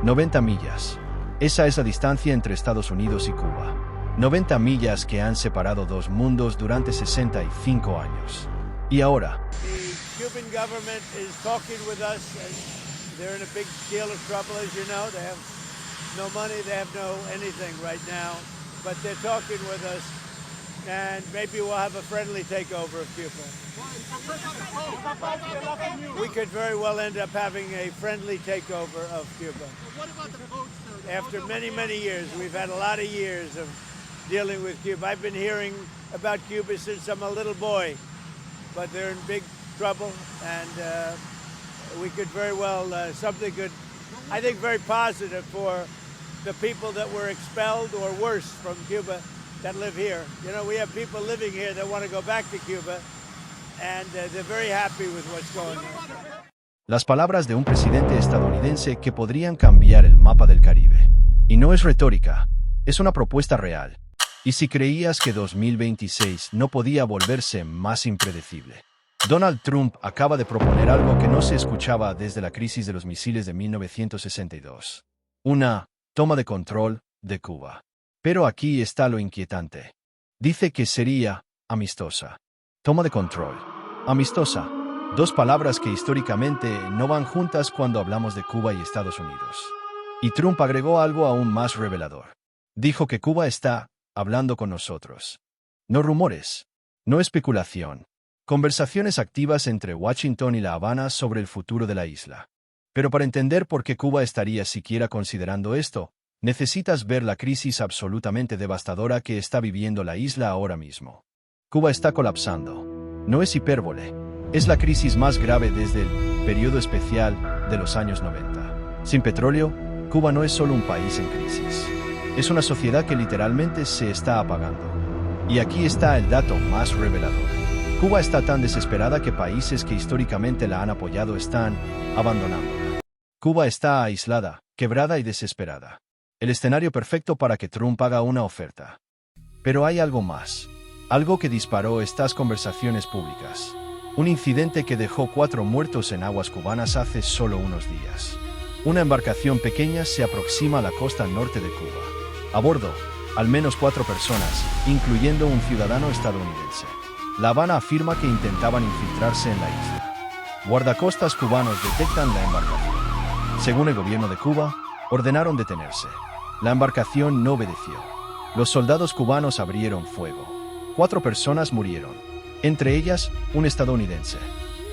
90 millas. Esa es la distancia entre Estados Unidos y Cuba. 90 millas que han separado dos mundos durante 65 años. Y ahora, The Cuban government is talking with us, and they're in a big deal of trouble, as you know. They have no money, they have no anything right now, but they're talking with us, and maybe we'll have a friendly takeover of Cuba. We could very well end up having a friendly takeover of Cuba. What about the votes, sir? After many, many years, we've had a lot of years of dealing with Cuba. I've been hearing about Cuba since I'm a little boy, but they're in big trouble, and we could very well, something good, I think very positive for the people that were expelled or worse from Cuba that live here. You know, we have people living here that want to go back to Cuba, and they're very happy with what's going on. las palabras de un presidente estadounidense que podrían cambiar el mapa del Caribe. Y no es retórica, es una propuesta real. Y si creías que 2026 no podía volverse más impredecible, Donald Trump acaba de proponer algo que no se escuchaba desde la crisis de los misiles de 1962. Una toma de control de Cuba. Pero aquí está lo inquietante. Dice que sería amistosa. Toma de control. Amistosa. Dos palabras que históricamente no van juntas cuando hablamos de Cuba y Estados Unidos. Y Trump agregó algo aún más revelador. Dijo que Cuba está hablando con nosotros. No rumores. No especulación. Conversaciones activas entre Washington y La Habana sobre el futuro de la isla. Pero para entender por qué Cuba estaría siquiera considerando esto, necesitas ver la crisis absolutamente devastadora que está viviendo la isla ahora mismo. Cuba está colapsando. No es hipérbole. Es la crisis más grave desde el periodo especial de los años 90. Sin petróleo, Cuba no es solo un país en crisis. Es una sociedad que literalmente se está apagando. Y aquí está el dato más revelador. Cuba está tan desesperada que países que históricamente la han apoyado están abandonándola. Cuba está aislada, quebrada y desesperada. El escenario perfecto para que Trump haga una oferta. Pero hay algo más. Algo que disparó estas conversaciones públicas. Un incidente que dejó 4 muertos en aguas cubanas hace solo unos días. Una embarcación pequeña se aproxima a la costa norte de Cuba. A bordo, al menos 4 personas, incluyendo un ciudadano estadounidense. La Habana afirma que intentaban infiltrarse en la isla. Guardacostas cubanos detectan la embarcación. Según el gobierno de Cuba, ordenaron detenerse. La embarcación no obedeció. Los soldados cubanos abrieron fuego. 4 personas murieron. Entre ellas, un estadounidense.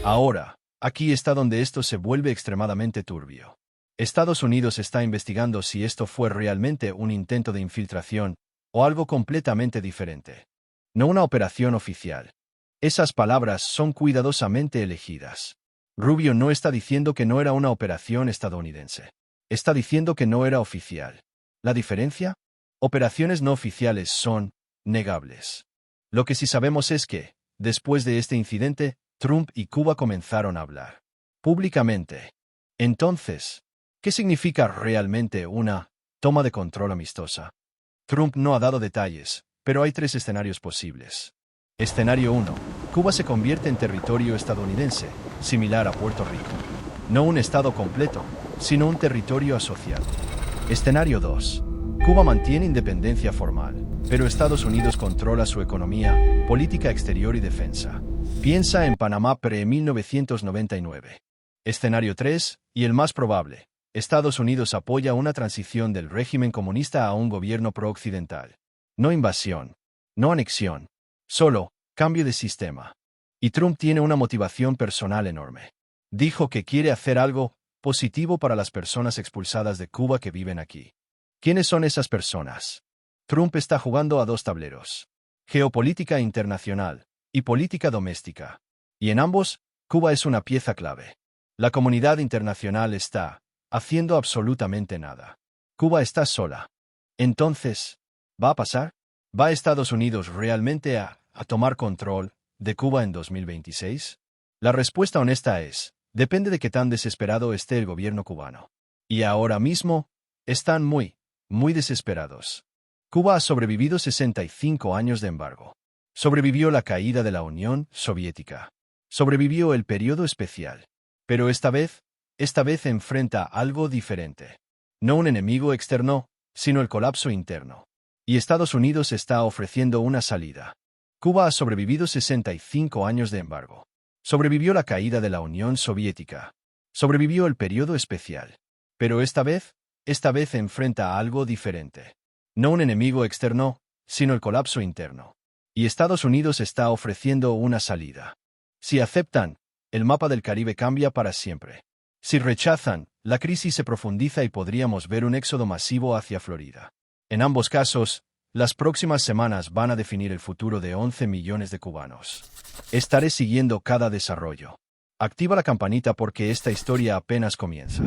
Ahora, aquí está donde esto se vuelve extremadamente turbio. Estados Unidos está investigando si esto fue realmente un intento de infiltración o algo completamente diferente. No una operación oficial. Esas palabras son cuidadosamente elegidas. Rubio no está diciendo que no era una operación estadounidense. Está diciendo que no era oficial. ¿La diferencia? Operaciones no oficiales son negables. Lo que sí sabemos es que, después de este incidente, Trump y Cuba comenzaron a hablar públicamente. Entonces, ¿qué significa realmente una toma de control amistosa? Trump no ha dado detalles, pero hay 3 escenarios posibles. Escenario 1. Cuba se convierte en territorio estadounidense, similar a Puerto Rico. No un estado completo, sino un territorio asociado. Escenario 2. Cuba mantiene independencia formal, pero Estados Unidos controla su economía, política exterior y defensa. Piensa en Panamá pre-1999. Escenario 3, y el más probable. Estados Unidos apoya una transición del régimen comunista a un gobierno pro-occidental. No invasión. No anexión. Solo, cambio de sistema. Y Trump tiene una motivación personal enorme. Dijo que quiere hacer algo positivo para las personas expulsadas de Cuba que viven aquí. ¿Quiénes son esas personas? Trump está jugando a 2 tableros. Geopolítica internacional y política doméstica. Y en ambos, Cuba es una pieza clave. La comunidad internacional está haciendo absolutamente nada. Cuba está sola. Entonces, ¿va a pasar? ¿Va Estados Unidos realmente a tomar control de Cuba en 2026? La respuesta honesta es, depende de qué tan desesperado esté el gobierno cubano. Y ahora mismo, están muy desesperados. Cuba ha sobrevivido 65 años de embargo. Sobrevivió la caída de la Unión Soviética. Sobrevivió el periodo especial. Pero esta vez enfrenta algo diferente. No un enemigo externo, sino el colapso interno. Y Estados Unidos está ofreciendo una salida. Cuba ha sobrevivido 65 años de embargo. Sobrevivió la caída de la Unión Soviética. Sobrevivió el periodo especial. Pero esta vez enfrenta a algo diferente. No un enemigo externo, sino el colapso interno. Y Estados Unidos está ofreciendo una salida. Si aceptan, el mapa del Caribe cambia para siempre. Si rechazan, la crisis se profundiza y podríamos ver un éxodo masivo hacia Florida. En ambos casos, las próximas semanas van a definir el futuro de 11 millones de cubanos. Estaré siguiendo cada desarrollo. Activa la campanita porque esta historia apenas comienza.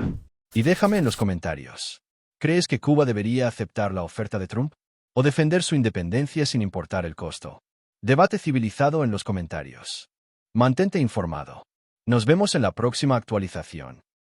Y déjame en los comentarios. ¿Crees que Cuba debería aceptar la oferta de Trump? ¿O defender su independencia sin importar el costo? Debate civilizado en los comentarios. Mantente informado. Nos vemos en la próxima actualización.